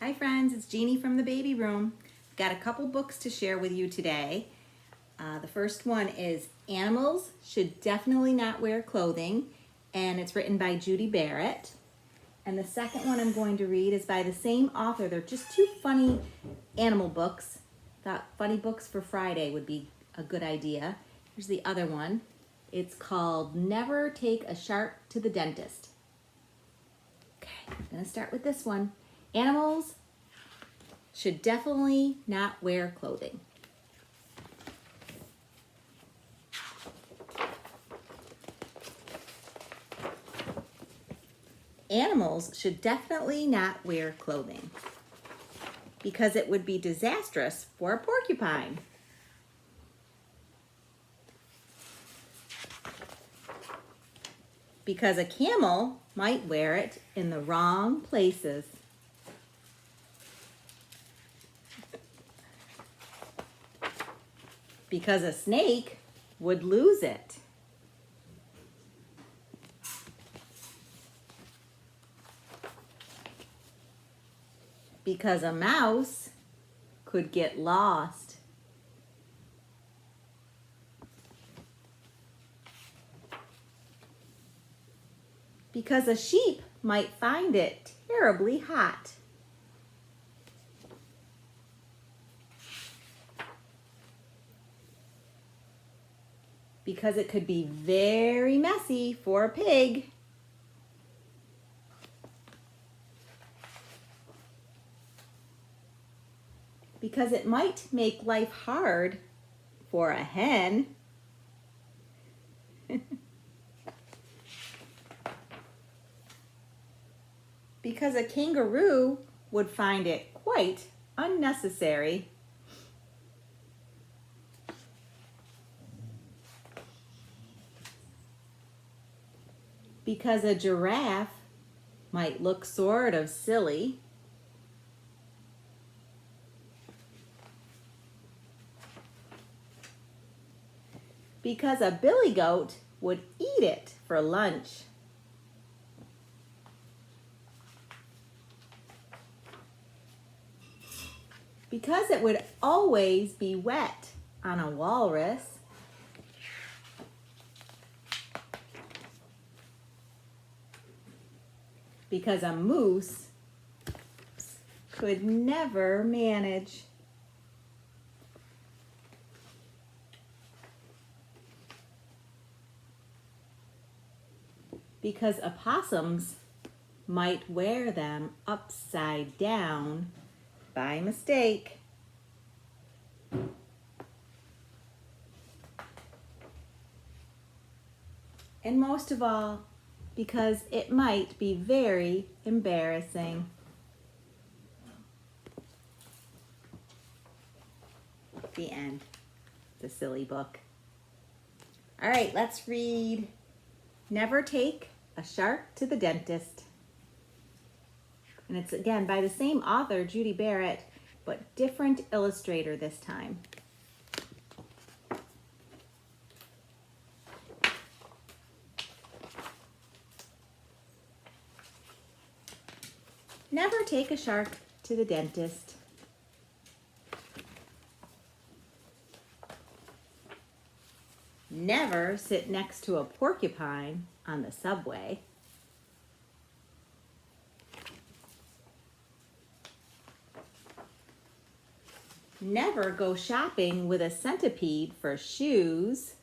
Hi friends, it's Jeannie from the Baby Room. I've got a couple books to share with you today. The first one is Animals Should Definitely Not Wear Clothing, and it's written by Judy Barrett. And the second one I'm going to read is by the same author. They're just two funny animal books. Thought funny books for Friday would be a good idea. Here's the other one. It's called Never Take a Shark to the Dentist. Okay, I'm going to start with this one. Animals should definitely not wear clothing. Animals should definitely not wear clothing because it would be disastrous for a porcupine. Because a camel might wear it in the wrong places. Because a snake would lose it. Because a mouse could get lost. Because a sheep might find it terribly hot. Because it could be very messy for a pig. Because it might make life hard for a hen. Because a kangaroo would find it quite unnecessary. Because a giraffe might look sort of silly. Because a billy goat would eat it for lunch. Because it would always be wet on a walrus. Because a moose could never manage. Because opossums might wear them upside down by mistake. And most of all, because it might be very embarrassing. The end. It's a silly book. All right, let's read Never Take a Shark to the Dentist. And it's again by the same author, Judy Barrett, but different illustrator this time. Never take a shark to the dentist. Never sit next to a porcupine on the subway. Never go shopping with a centipede for shoes.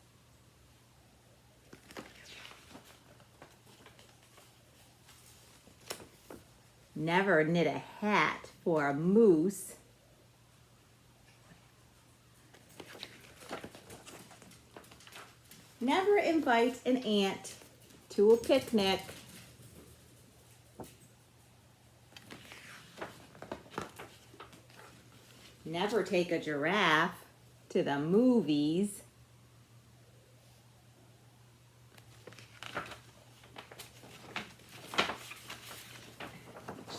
Never knit a hat for a moose. Never invite an ant to a picnic. Never take a giraffe to the movies.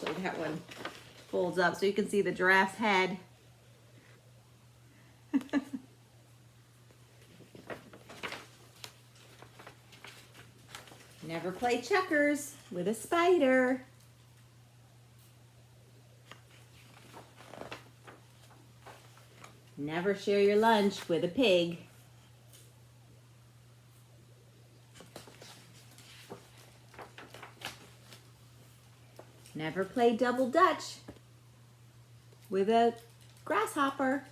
Actually, that one folds up so you can see the giraffe's head. Never play checkers with a spider. Never share your lunch with a pig. Never play double dutch with a grasshopper.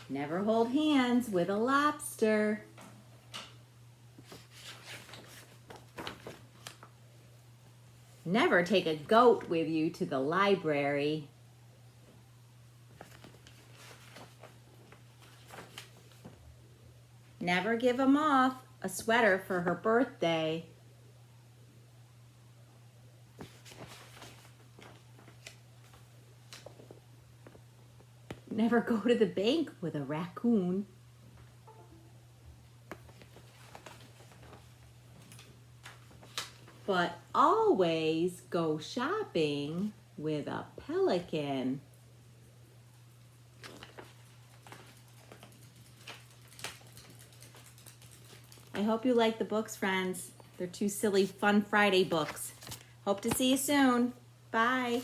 Never hold hands with a lobster. Never take a goat with you to the library. Never give a moth a sweater for her birthday. Never go to the bank with a raccoon. But always go shopping with a pelican. I hope you like the books, friends. They're two silly, fun Friday books. Hope to see you soon. Bye.